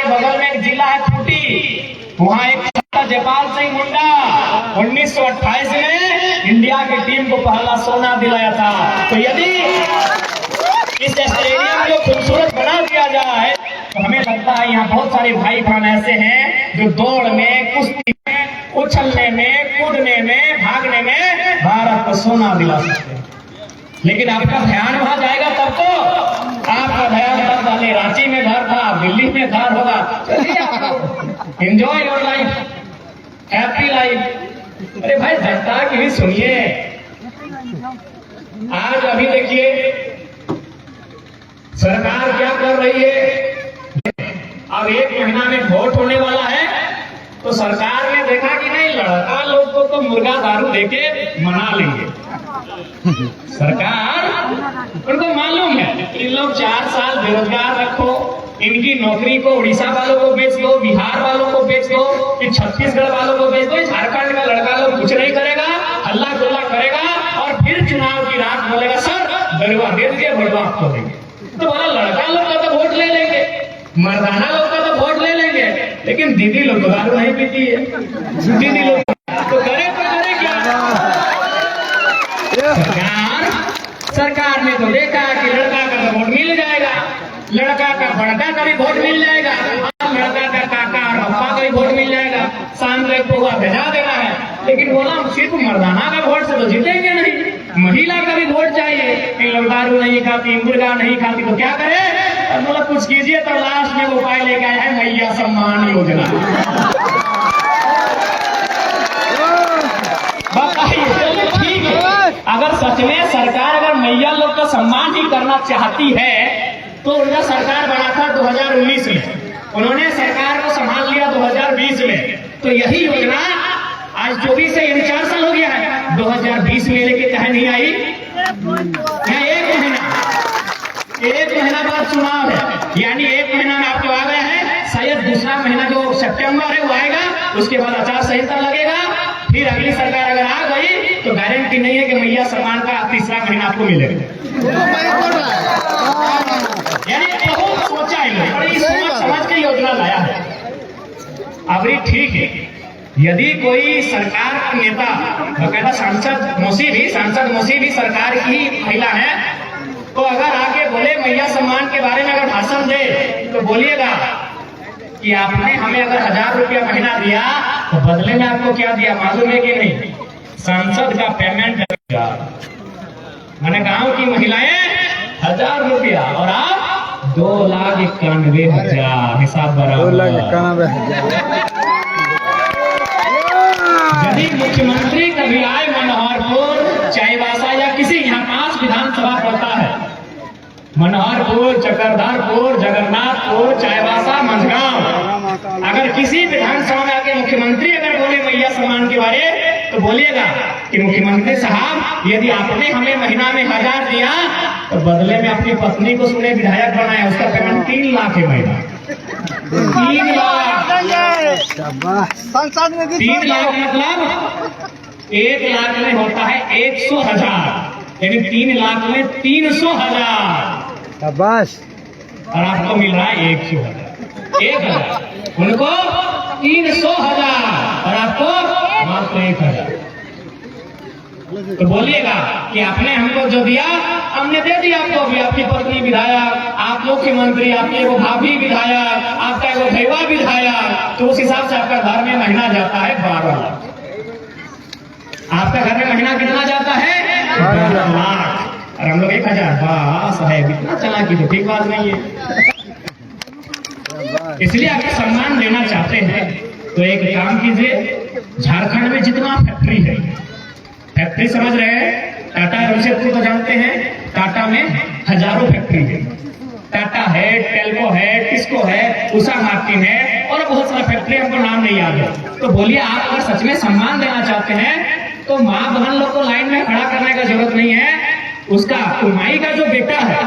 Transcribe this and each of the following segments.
बगल में एक जिला है खूंटी, वहाँ एक जयपाल सिंह मुंडा 1928 में इंडिया की टीम को पहला सोना दिलाया था। तो यदि इस स्टेडियम को खूबसूरत बना दिया जाए तो हमें लगता है यहाँ बहुत सारे भाई बहन ऐसे हैं जो दौड़ में, कुश्ती में, उछलने में, कूदने में, भागने में भारत को सोना दिला सकते हैं। लेकिन आपका ध्यान वहां जाएगा तब तो आपका ध्यान तब पहले रांची में घर था, दिल्ली में घर होगा। चलिए आप enjoy your life, happy life. अरे भाई जनता की भी सुनिए। आज अभी देखिए सरकार क्या कर रही है। अब 1 महीना में वोट होने वाला है तो सरकार ने देखा कि नहीं, लड़का लोग को तो मुर्गा दारू देके मना लेंगे। सरकार उनको मालूम है इन लोग 4 साल बेरोजगार रखो, इनकी नौकरी को उड़ीसा वालों को बेच दो, बिहार वालों को बेच दो, कि छत्तीसगढ़ वालों को बेच दो, झारखंड का लड़का लोग कुछ नहीं करेगा, हल्ला गुल्ला करेगा और फिर चुनाव की रात बोलेगा सर दरवा दे दिए, भरवा आपको देंगे। तो बोला लड़का लोग का तो वोट ले लेंगे, मर्दाना लोग का तो वोट ले लेंगे, लेकिन दीदी लोग तो दारू नहीं पीती है। दीदी लोग तो करे क्या? सरकार ने तो देखा कि लड़का का तो वोट मिल जाएगा, लड़का का बड़का का भी वोट मिल जाएगा, लड़का का काका और पप्पा का भी वोट मिल जाएगा, शाम को एक पोगा भेजा देना है। लेकिन बोला सिर्फ मर्दाना का वोट से तो जीतेंगे नहीं, महिला का भी वोट चाहिए। इन लोग दारू नहीं खाती, मुर्गा नहीं खाती, तो क्या करे? और बोला कुछ कीजिए। तो लास्ट में वो उपाय लेके आए हैं मैया सम्मान योजना। बताइए ठीक है, अगर सच में सरकार अगर मैया लोग का सम्मान ही करना चाहती है तो उनका सरकार बना था 2019 में, उन्होंने सरकार को संभाल लिया 2020 में। तो यही योजना आज 24 से 4 साल हो गया है, 2020 में लेके कहे नहीं आई। यहाँ 1 महीना बाद चुनाव है, यानी 1 महीना में आपको आ गया है, शायद दूसरा महीना जो सितंबर है वो आएगा, उसके बाद आचार संहिता लगेगा, फिर अगली सरकार अगर आ गई तो गारंटी नहीं है कि मैया सम्मान का तीसरा महीना आपको मिलेगा। यानी बहुत सोचा है, बड़ी सोच समझ के योजना लाया है। अभी ठीक है, यदि कोई सरकार का नेता बकायदा सांसद मौसी भी सरकार की ही महिला है, तो अगर आके बोले मैया सम्मान के बारे में अगर भाषण दे तो बोलिएगा कि आपने हमें अगर 1000 रुपया महीना दिया तो बदले में आपको क्या दिया मालूम है कि नहीं? सांसद का पेमेंट। मैंने गांव की महिलाएं 1000 रुपया और आप 2,91,000, हिसाब बराबर। यदि मुख्यमंत्री कभी आए मनोहरपुर, चाईबासा या किसी, यहाँ 5 विधानसभा पड़ता है, मनोहरपुर, चक्रधरपुर, जगन्नाथपुर, चाईबासा, मंझगांव, अगर किसी विधानसभा में आके मुख्यमंत्री अगर बोले मैया सम्मान के बारे तो बोलिएगा कि मुख्यमंत्री साहब यदि आपने हमें महीना में 1000 दिया तो बदले में अपनी पत्नी को सुने विधायक बनाया, उसका पेमेंट 3 लाख है महीना। 3 लाख 3 लाख मतलब 1 लाख में होता है 100,000, यानी 3 लाख में 300,000 बस, और आपको मिल रहा है 100,000, उनको 300,000 और आपको मात्र 1,000। तो बोलिएगा कि आपने हमको जो दिया हमने दे दिया आपको भी, आपकी पत्नी विधायक, आप मुख्यमंत्री, आपकी वो भाभी विधायक, आपका वो भैया विधायक, तो उस हिसाब से आपका घर में महीना जाता है 12 लाख। आपका घर में महीना कितना जाता है? 12 लाख। और हम लोग 1,000। बस है, कितना चला की तो ठीक बात नहीं है। इसलिए अगर सम्मान देना चाहते हैं तो एक काम कीजिए, झारखंड में जितना फैक्ट्री है, फैक्ट्री समझ रहे हैं, टाटा जमशेदपुर को जानते हैं, टाटा में हजारों फैक्ट्री है, टाटा है, टेल्को है, टिस्को है, उषा मार्टिन है और बहुत सारा फैक्ट्री, हमको नाम नहीं याद है। तो बोलिए आप अगर सच में सम्मान देना चाहते हैं तो माँ बहन लोग को लाइन में खड़ा करने का जरूरत नहीं है। उसका माई का जो बेटा है,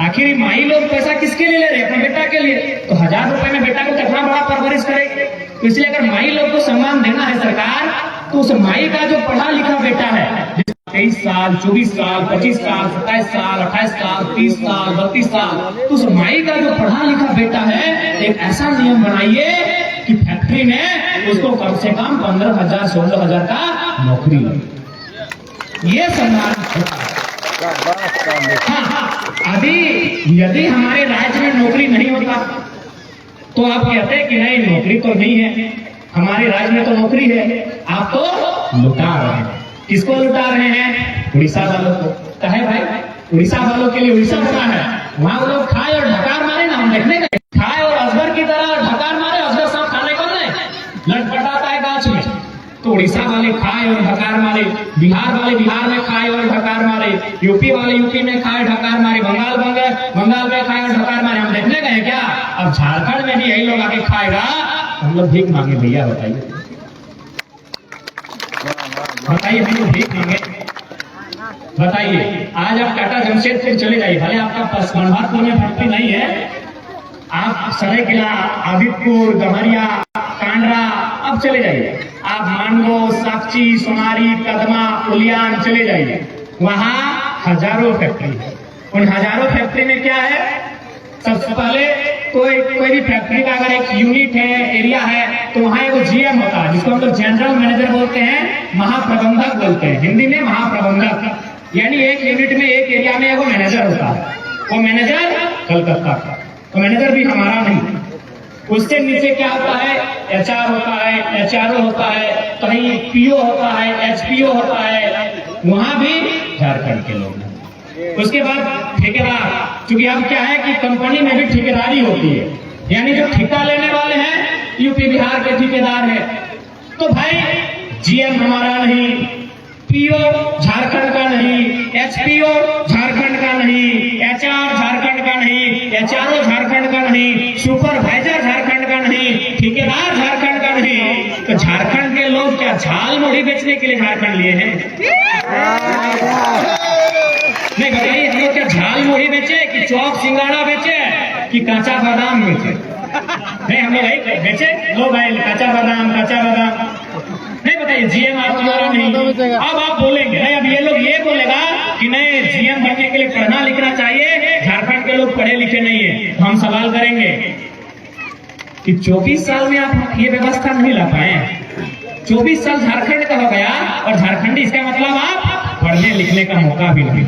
आखिर माई लोग पैसा किसके लिए ले रहे हैं? अपने बेटा के लिए। तो 1000 रुपए में बेटा को कितना बड़ा परवरिश करेगी। तो इसलिए अगर माई लोग को सम्मान देना है सरकार, तो उस माई का जो पढ़ा लिखा बेटा है, 23 साल, 24 साल, 25 साल, 27 साल, 28 साल, 30 साल, 32 साल, तो उस माई का जो पढ़ा लिखा बेटा है एक ऐसा नियम बनाइए कि फैक्ट्री में उसको कम से कम 15,000 16,000 का नौकरी लगे। ये सम्मान। हाँ, अभी यदि हमारे राज्य में नौकरी नहीं होता तो आप कहते हैं कि नहीं नौकरी तो नहीं है, हमारे राज्य में तो नौकरी है, आप तो लुटा रहे हैं। किसको लुटा रहे हैं? उड़ीसा वालों को। कहे भाई उड़ीसा वालों के लिए उड़ीसा बना है, वहां वो लोग खाए और ढकार मारे ना, हम देखने गए, खाए और अजगर की तरह ढकार मारे, अजगर सब खाने को नहीं लटपटाता है गाछ में, तो उड़ीसा वाले खाए और ढकार मारे, बिहार वाले बिहार में खाए और ढकार मारे, यूपी वाले यूपी में खाए ढकार मारे, बंगाल में खाए और ढकार मारे, हम देखने गए क्या? अब झारखंड में भी यही लोग आके खाएगा, हम लोग भीख मांगे भैया? बताइए बताइए, हम लोग भीख मांगे? बताइए, आज आप टाटा जमशेदपुर चले जाइए, भले आपका मनभातपुर में फैक्ट्री नहीं है, आप सरायकेला, आदितपुर, गम्हरिया, कांडरा, अब चले जाइए, आप मांडो, साक्षी, सोनारी, कदमा, उलियान चले जाइए, वहां हजारों फैक्ट्री है। उन हजारों फैक्ट्री में क्या है? सबसे पहले कोई भी फैक्ट्री का अगर एक यूनिट है, एरिया है, तो वहां एक जीएम होता है, जिसको हम लोग जनरल मैनेजर बोलते हैं, महाप्रबंधक बोलते हैं, हिंदी में महाप्रबंधक, यानी एक यूनिट में एक एरिया में एक मैनेजर होता है। वो मैनेजर कलकत्ता का, तो मैनेजर भी हमारा नहीं। उससे नीचे क्या होता है? एचआर होता है, एचआरओ होता है, कहीं पीओ होता है, एचपीओ होता है, वहां भी झारखंड के लोग हैं। उसके बाद ठेकेदार, क्योंकि अब क्या है कि कंपनी में भी ठेकेदारी होती है, यानी जो ठेका लेने वाले हैं यूपी बिहार के ठेकेदार हैं। तो भाई जीएम हमारा नहीं, पीओ झारखंड का नहीं, एचपीओ झारखंड का नहीं, एचआर झारखंड का नहीं, एचआरओ झारखंड का नहीं, सुपरवाइजर झारखंड का नहीं, ठेकेदार झारखंड का नहीं, तो झारखंड के लोग क्या झाल मुढ़ी बेचने के लिए झारखंड लिए हैं? नहीं बताइए, हम लोग क्या झाल मुढ़ी बेचे कि चौक सिंगाड़ा बेचे कि कांचा बादाम बेचे? नहीं, हम लोग बेचे लो भाई, कांचा बादाम नहीं। बताइए, जीएम आप हमारा नहीं। अब आप बोलेंगे नहीं, अब ये लोग ये बोलेगा कि नहीं जीएम बनने के लिए पढ़ना लिखना चाहिए, झारखंड के लोग पढ़े लिखे नहीं है। तो हम सवाल करेंगे कि 24 साल में आप ये व्यवस्था नहीं ला पाए, 24 साल झारखंड का हो गया और झारखंडी, इसका मतलब आप पढ़ने लिखने का मौका भी नहीं।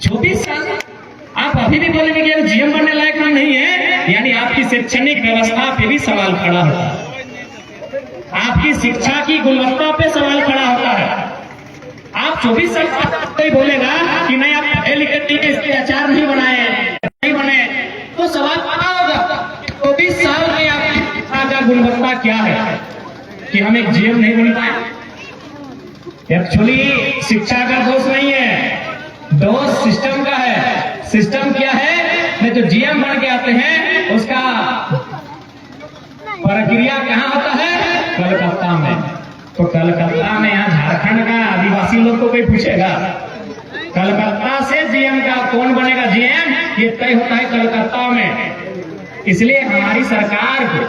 24 साल आप अभी भी बोलेंगे कि जीएम बनने लायक हम नहीं है, यानी आपकी शैक्षणिक व्यवस्था पे भी सवाल खड़ा होता है, आपकी शिक्षा की गुणवत्ता पे सवाल खड़ा होता है। आप 24 साल कोई बोलेगा कि नहीं आप पढ़े लिखे नहीं, इसके आचार नहीं बनाए, नहीं बने, तो सवाल खड़ा होगा 24 साल में आपकी शिक्षा का गुणवत्ता क्या है कि हम एक जीएम नहीं बन पाए। एक्चुअली शिक्षा का दोष नहीं है, दोष सिस्टम का है। सिस्टम क्या है? नहीं तो जीएम बन के आते हैं, उसका प्रक्रिया कहाँ होता है? कलकत्ता में। तो कलकत्ता में, यहाँ झारखंड का आदिवासी लोग को कोई पूछेगा, कलकत्ता से जीएम का कौन बनेगा जीएम, ये तय होता है कलकत्ता में। इसलिए हमारी सरकार को,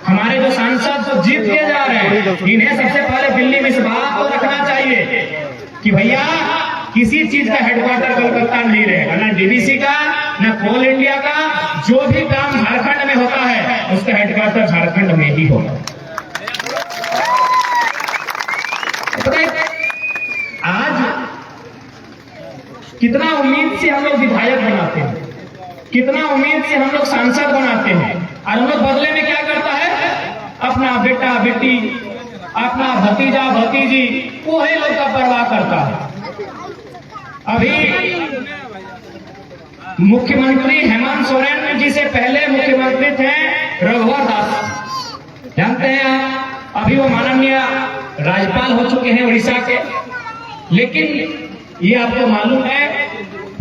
हमारे जो सांसद तो जीत के जा रहे हैं, इन्हें सबसे पहले दिल्ली में इस बात को रखना चाहिए कि भैया किसी चीज का हेडक्वार्टर कलकत्ता नहीं रहेगा, ना डीवीसी का, ना कोल इंडिया का, जो भी काम झारखंड में होता है उसका हेडक्वार्टर झारखंड में ही होगा। आज कितना उम्मीद से हम लोग विधायक बनाते हैं, कितना उम्मीद से हम लोग सांसद बनाते हैं, और हम लोग बदले में क्या करता है? अपना बेटा बेटी, अपना भतीजा भतीजी, वही लोग का परवाह करता है। अभी मुख्यमंत्री हेमंत सोरेन जी से पहले मुख्यमंत्री थे रघुवर दास, जानते हैं आप, अभी वो माननीय राज्यपाल हो चुके हैं उड़ीसा के। लेकिन ये आपको मालूम है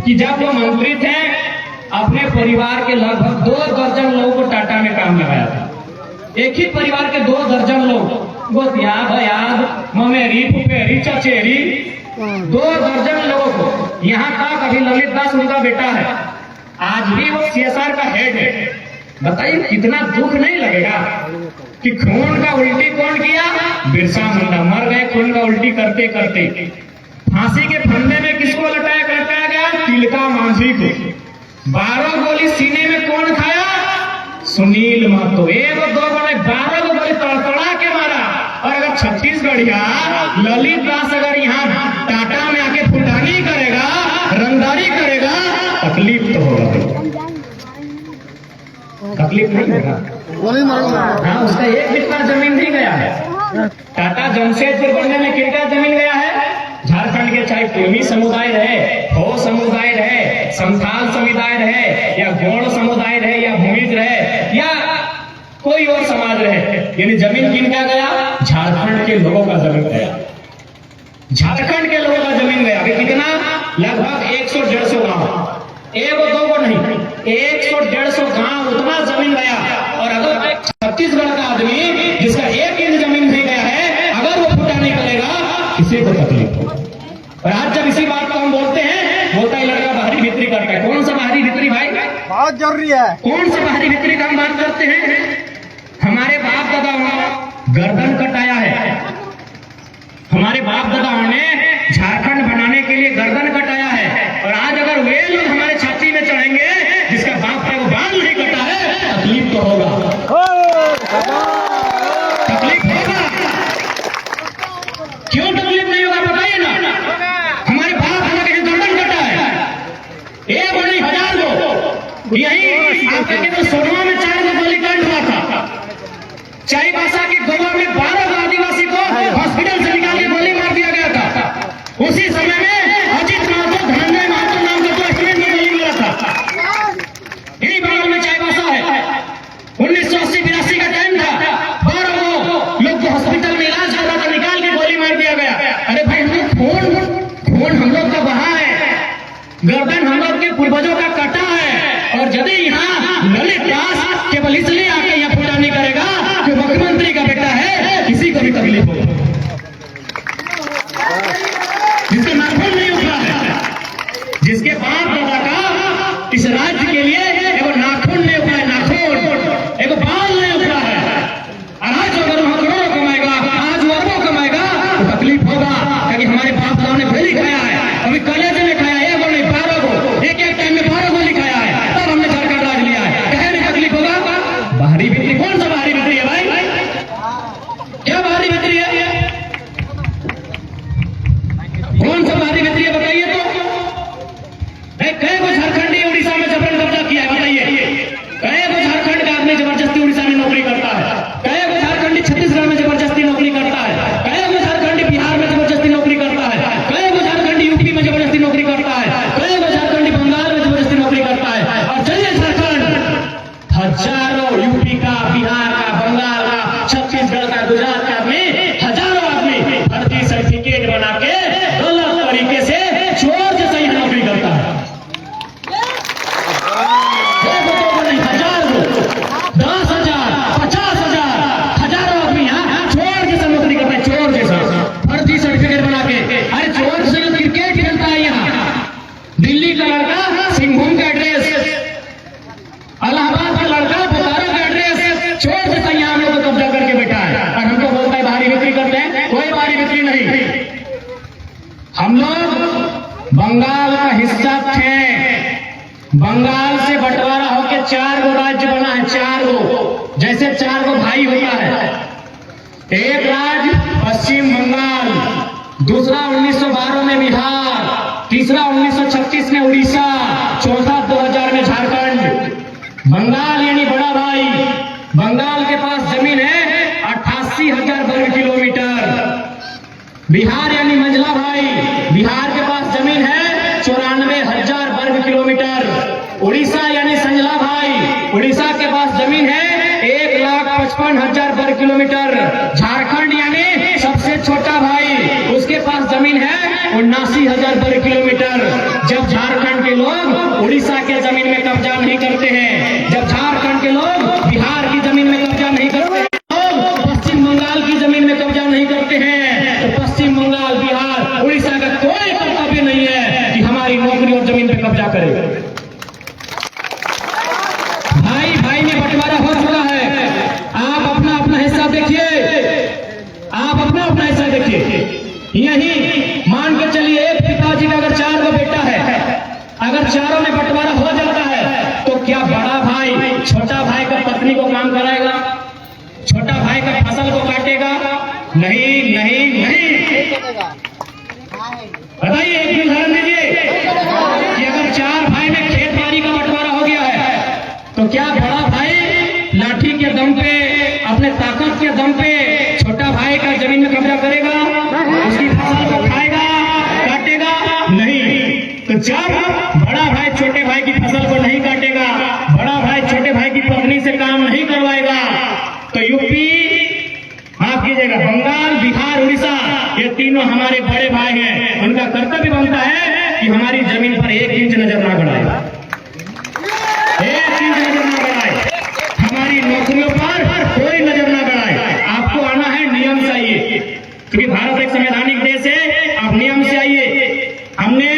कि जब वो मंत्री थे, अपने परिवार के लगभग 2 दर्जन लोगों को टाटा में काम लगाया था। एक ही परिवार के 2 दर्जन लोग, गोतिया भयाद ममेरी फुफेरी चचेरी, 2 दर्जन लोगों को। यहाँ तक अभी ललित दास उनका बेटा है, आज भी वो सीएसआर का हेड है। बताइए कितना दुख नहीं लगेगा कि खून का उल्टी कौन किया? बिरसा मुंडा मर गए खून का उल्टी करते करते। फांसी के फंदे में किसको लटाया गया? तिलका मांझी को। 12 गोली सीने में कौन खाया? सुनील महतो, एक दो बड़े 12 गोली तड़तड़ा के मारा। और अगर छत्तीसगढ़ या ललित दास अगर यहाँ टाटा में आके फुटानी करेगा, रंगदारी करेगा, तकलीफ तो होगा, तकलीफ नहीं होगा। हाँ, उसका एक बिस्सा जमीन नहीं गया है। टाटा जमशेदपुर बनने में कितना जमीन गया है? झारखंड के चाहे कुर्मी समुदाय रहे, हो समुदाय रहे, संथाल समुदाय रहे, या गौड़ समुदाय रहे, या भूमिज रहे, या कोई और समाज रहे, यानी जमीन किनका गया? झारखंड के लोगों का जमीन गया, झारखंड के लोगों का जमीन गया। अभी कितना? लगभग 100-150 गांव, एक दो को नहीं, 100-150 गांव उतना जमीन गया। और अगर छत्तीसगढ़ का आदमी जिसका 1 इंच जमीन नहीं गया है, अगर वो फुटा नहीं करेगा, किसी को तकलीफ हो। और आज जब इसी बात को हम बोलते हैं, बोलता है लड़का बाहरी भीतरी करता है। कौन सा बाहरी भीतरी भाई? बहुत जरूरी है। कौन सा बाहरी भीतरी का हम बात करते हैं? हमारे बाप दादा गर्दन कटाया है, हमारे बाप दादाओं ने झारखंड बनाने के लिए गर्दन कटाया है। और आज अगर वे लोग हमारे छाती में चढ़ेंगे जिसका बाप का वो बाल नहीं कटा है, तकलीफ तो होगा, तकलीफ होगा। क्यों तकलीफ नहीं होगा बताइए ना? हमारे बाप ने कहीं गर्दन कटा है, 1 और नहीं 1000 को। यही आपका केवल सोनवा में 4 को गोलीकांड हुआ था, चाईबासा के गोवा में 12 आदिवासी को हॉस्पिटल से निकाल के गोली मार दिया गया था। उसी समय में अजित महतो, धनंजय महतो नाम का तो एक्सीडेंट में गोली मिला था, यही बंगाल में चाईबासा है। 1980-82 का टाइम था, 12 लोग को हॉस्पिटल में इलाज कर रहा था, निकाल के गोली मार दिया गया। अरे भाई, हम लोग खून हम लोग का बहा है, गर्दन हम लोग के पूर्वजों का कटा है। और यदि यहाँ ललित दास केवल इसलिए आके यहाँ पूजा नहीं करेगा कि मुख्यमंत्री का बेटा है, किसी को भी तकलीफ होगा, जिसके नाखून नहीं उठा है, जिसके बाप दादा का इस राज्य के लिए एगो नाखून नहीं उठा है, नाखून एगो बाल नहीं उठा है। आज अगर वहां करोड़ों कमाएगा, आज वो अरबों कमाएगा, तो तकलीफ होगा, क्योंकि हमारे बाप दादा ने गोली खाया है, अभी कलेजे में खाया, 1 और नहीं 12 को, एक टाइम में 12 गोली खाया है, तब हमने झारखंड राज लिया है। कहे नहीं तकलीफ होगा? बाहरी भीतरी, कौन सा बाहरी भीतरी है भाई? क्या बाहरी भीतरी है? कौन सा बाहरी भीतरी है बताइए तो? कई को झारखंडी उड़ीसा में जबरन कब्जा किया है बताइए? कई को झारखंड का आदमी जबरदस्ती उड़ीसा में नौकरी करता है, कई को झारखंडी छत्तीसगढ़ में जबरदस्ती नौकरी करता है, कई को झारखंडी बिहार में जबरदस्ती नौकरी करता है, कई को झारखंडी यूपी में जबरदस्ती नौकरी करता है, कई को झारखंडी बंगाल में जबरदस्ती नौकरी करता है। और चलिए झारखंड, हजारों यूपी का, बिहार का, बंगाल का, छत्तीसगढ़ का, गुजरात का आदमी, हजारों आदमी भर्ती सर्टिफिकेट बना के गलत तरीके से चोर जैसा ही नौकरी करता है। 10,000, 50,000, हजारों आदमी यहाँ चोर जैसा नौकरी करता है, चोर जैसा भर्ती सर्टिफिकेट बना के। अरे चोर से क्रिकेट खेलता है यहाँ, दिल्ली का लड़का सिंहभूम का एड्रेस, इलाहाबाद का लड़का बोकारो का एड्रेस, चोर जैसा यहाँ हम लोग को कब्जा करके बैठा है। और हमको बोलता है बाहरी बिक्री करते हैं, कोई बाहरी बिक्री नहीं। हम लोग बंगाल का हिस्सा थे, बंगाल से बंटवारा होकर 4 गो राज्य बना है, 4 गो, जैसे 4 गो भाई होता है। एक राज्य पश्चिम बंगाल, दूसरा 1912 में बिहार, तीसरा 1936 में उड़ीसा, चौथा 2000 में झारखंड। बंगाल यानी बड़ा भाई, बंगाल के पास जमीन है 88,000 वर्ग किलोमीटर। बिहार यानी मंझला भाई, बिहार के पास जमीन है 94,000 वर्ग किलोमीटर। उड़ीसा यानी संजला भाई, उड़ीसा के पास जमीन है 1,55,000 वर्ग किलोमीटर। झारखंड यानी सबसे छोटा भाई, उसके पास जमीन है 79,000 वर्ग किलोमीटर। जब झारखंड के लोग उड़ीसा के जमीन में कब्जा नहीं करते हैं, जब झारखंड के लोग बिहार की जमीन में कब्जा नहीं करते हैं, पश्चिम बंगाल की जमीन में कब्जा नहीं करते हैं, तो पश्चिम बंगाल, बिहार, उड़ीसा का कोई कर्तव्य नहीं है कि हमारी नौकरी और जमीन पे कब्जा करे। भाई भाई में बंटवारा हो चुका है, आप अपना अपना हिस्सा देखिए, आप अपना अपना हिस्सा देखिए। यही मान के चलिए एक पिताजी का अगर 4 गो बेटा है, अगर चारों में बंटवारा हो जाता है, तो क्या बड़ा भाई छोटा भाई का पत्नी नहीं नहीं नहीं। बताइए, एक उदाहरण दीजिए कि अगर 4 भाई में खेत बाड़ी का बंटवारा हो गया है तो क्या बड़ा भाई लाठी के दम पे, अपने ताकत के दम पे छोटा भाई का जमीन में कब्जा करेगा? उसकी फसल को खाएगा, काटेगा? नहीं। तो जब बड़ा भाई छोटे भाई की फसल को नहीं काटेगा, बड़ा भाई छोटे भाई की पत्नी से काम नहीं करवाएगा, तो यूपी, माफ कीजिएगा, बंगाल, बिहार, उड़ीसा, ये तीनों हमारे बड़े भाई हैं। उनका कर्तव्य बनता है कि हमारी जमीन पर 1 इंच नजर ना गड़ाए, 1 इंच नजर ना गड़ाए, हमारी नौकरियों पर कोई नजर ना गड़ाए। आपको आना है, नियम से आइए, क्योंकि भारत एक संवैधानिक देश है। आप नियम से आइए। हमने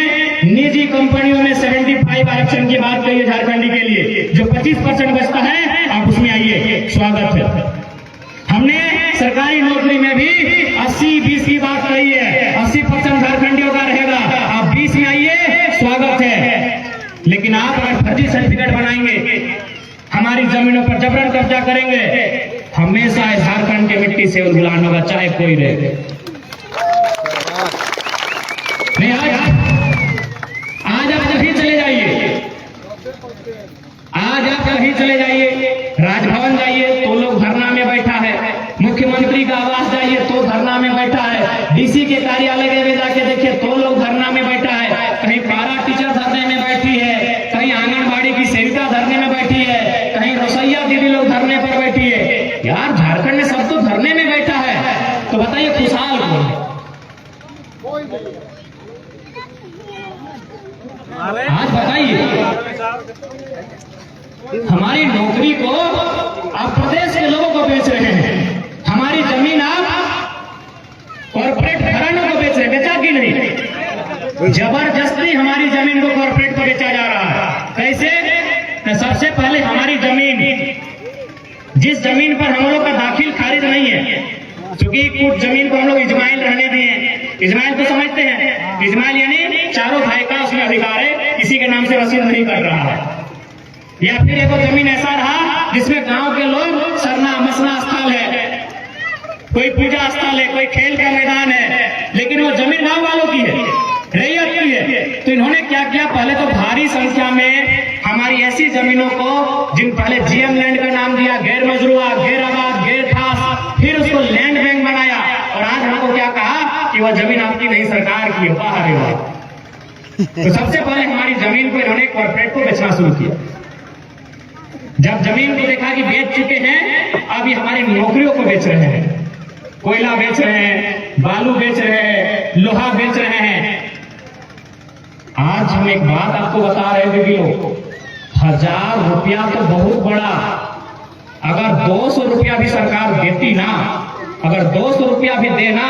निजी कंपनियों में 75 आरक्षण की बात कही है झारखंडी के लिए, जो 25% बचता है, आप उसमें आइए, स्वागत है। हमने सरकारी नौकरी में भी 80-20 की बात कही है, 80% झारखंडियों का रहेगा, आप 20 में आइए, स्वागत है। लेकिन आप अगर फर्जी सर्टिफिकेट बनाएंगे, हमारी जमीनों पर जबरन कब्जा करेंगे, हमेशा झारखंड के मिट्टी से उलगुलान होगा, चाहे कोई रहे। नहीं, आज आप कहीं चले जाइए, आज आप कहीं चले जाइए, राजभवन जाइए तो लोग धरना में बैठा है, मुख्यमंत्री का आवास जाइए तो धरना में बैठा है, डीसी के कार्यालय में जाके देखिए तो लोग धरना में बैठा है, कहीं पारा टीचर धरने में बैठी है, कहीं आंगनबाड़ी की सेविका धरने में बैठी है, कहीं रसोईया दीदी लोग धरने पर बैठी है। यार, झारखंड में सब तो धरने में बैठा है, तो बताइए खुशहाल कौन? आज बताइए, हमारी नौकरी को आप प्रदेश के लोगों को बेच रहे हैं, हमारी जमीन आप कॉर्पोरेट घरानों को बेच रहे हैं, बेचा कि नहीं? जबरदस्ती हमारी जमीन को कॉर्पोरेट को बेचा जा रहा है। कैसे? तो सबसे पहले हमारी जमीन, जिस जमीन पर हम लोग का दाखिल खारिज नहीं है, क्योंकि कुछ जमीन को हम लोग इजमाइल रहने दिए हैं। इजमाइल को समझते हैं? इजमाइल यानी चारों भाई का उसमें अधिकार है, किसी के नाम से रसीद नहीं कर रहा है। या फिर एक जमीन ऐसा रहा जिसमें गांव के लोग सरना मसना स्थल है, कोई पूजा स्थल है, कोई खेल का मैदान है, लेकिन वो जमीन गांव वालों की है, रैयत की है। तो इन्होंने क्या किया? पहले तो भारी संख्या में हमारी ऐसी जमीनों को, जिन पहले जीएम लैंड का नाम दिया, गैर मजरूआ, गैर आबाद, गैर खास, फिर उसको लैंड बैंक बनाया, और आज हमको क्या कहा कि वह जमीन आपकी नहीं, सरकार की है। बाहर है। तो सबसे पहले हमारी जमीन को इन्होंने कॉर्पोरेट को बेचना शुरू किया। जब जमीन को देखा कि बेच चुके हैं, अब ये हमारी नौकरियों को बेच रहे हैं, कोयला बेच रहे हैं, बालू बेच रहे हैं, लोहा बेच रहे हैं। आज हम एक बात आपको बता रहे हैं दीदियों, 1000 रुपया तो बहुत बड़ा, अगर 200 रुपया भी सरकार देती ना, अगर 200 रुपया भी देना,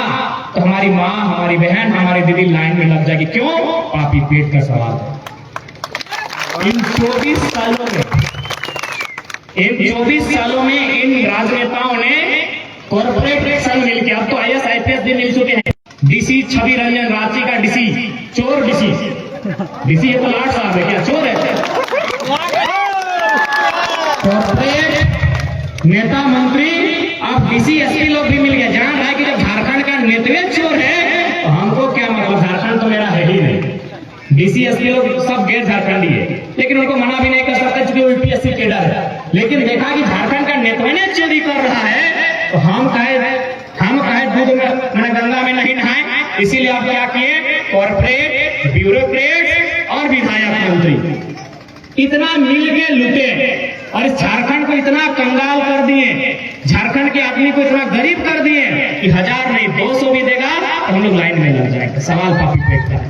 तो हमारी माँ, हमारी बहन, हमारी दीदी लाइन में लग जाएगी। क्यों? पापी पेट का सवाल है। इन 24 सालों में इन राजनेताओं ने कॉर्पोरेट संग मिलकर, अब तो IAS IPS भी मिल चुके हैं। डीसी छवि रंजन, रांची का डीसी, चोर डीसी, डीसी ये तो लाट साहब है, क्या चोर है? कॉर्पोरेट नेता मंत्री, अब डीसी एसपी लोग भी मिल गए। जान रहा है कि जब झारखंड का नेतृत्व चोर है, तो हमको क्या मतलब, झारखंड तो मेरा है ही नहीं। डीसी एसपी लोग सब गैर झारखंडी है, लेकिन उनको मना भी नहीं कर सकते क्योंकि यूपीएससी कैडर है। लेकिन देखा कि झारखंड का नेतृत्व ने चोरी कर रहा है, तो हम कहे दूध में गंगा में नहीं नहाए। इसीलिए आप क्या किए? कॉर्पोरेट, ब्यूरोक्रेट और विधायक मंत्री इतना मिल के लुटे और इस झारखंड को इतना कंगाल कर दिए, झारखंड के आदमी को इतना गरीब कर दिए कि 1000 नहीं 200 भी देगा तो हम लोग लाइन में लग जाएंगे। सवाल पापी पेट का है।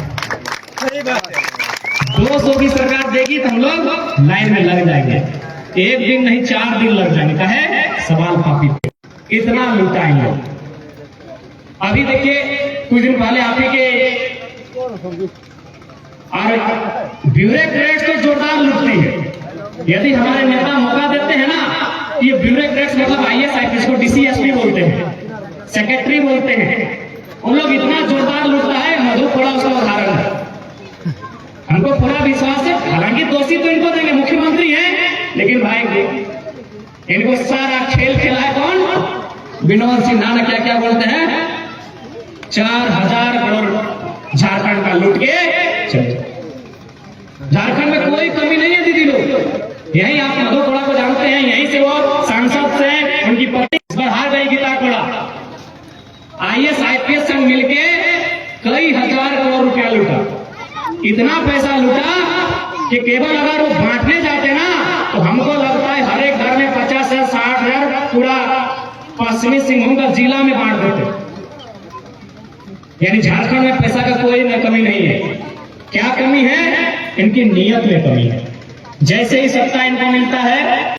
200 की सरकार देगी तो हम लोग लाइन में लग जाएंगे, 1 दिन नहीं 4 दिन लग जाएंगे। कहे सवाल पापी पेट, इतना लूटा इन लोग। अभी देखिए कुछ दिन पहले आप ही के और ब्यूरोक्रेट्स को जोरदार लूटती है। यदि हमारे नेता मौका देते हैं ना, ये ब्यूरोक्रेट्स मतलब IAS IPS को डीसी एसपी बोलते हैं, सेक्रेटरी बोलते हैं, उन लोग इतना जोरदार लूटता है। मधुपुरा उसका उदाहरण है। हमको पूरा विश्वास है, हालांकि दोषी तो इनको देंगे, मुख्यमंत्री हैं, लेकिन भाई इनको सारा खेल खेला है कौन? विनोद सिन्हा ने क्या क्या बोलते हैं, 4000 करोड़ झारखंड का लूट के चले। झारखंड में कोई कमी नहीं है दीदी लोग। यही आप मधु कोड़ा को जानते हैं, यहीं से वो सांसद से उनकी पत्नी इस बार हार गई गीता कोड़ा। IAS IPS संग मिलके कई हजार करोड़ रुपया लूटा। इतना पैसा लूटा कि केवल अगर वो बांटने जाते ना तो हमको लगता है हर एक घर में 50 या 60 हजार पूरा पश्चिमी सिंहभूम का जिला में बांट देते। यानी झारखंड में पैसा का कोई कमी नहीं है। क्या कमी है? इनकी नीयत में कमी है। जैसे ही सत्ता इनको मिलता है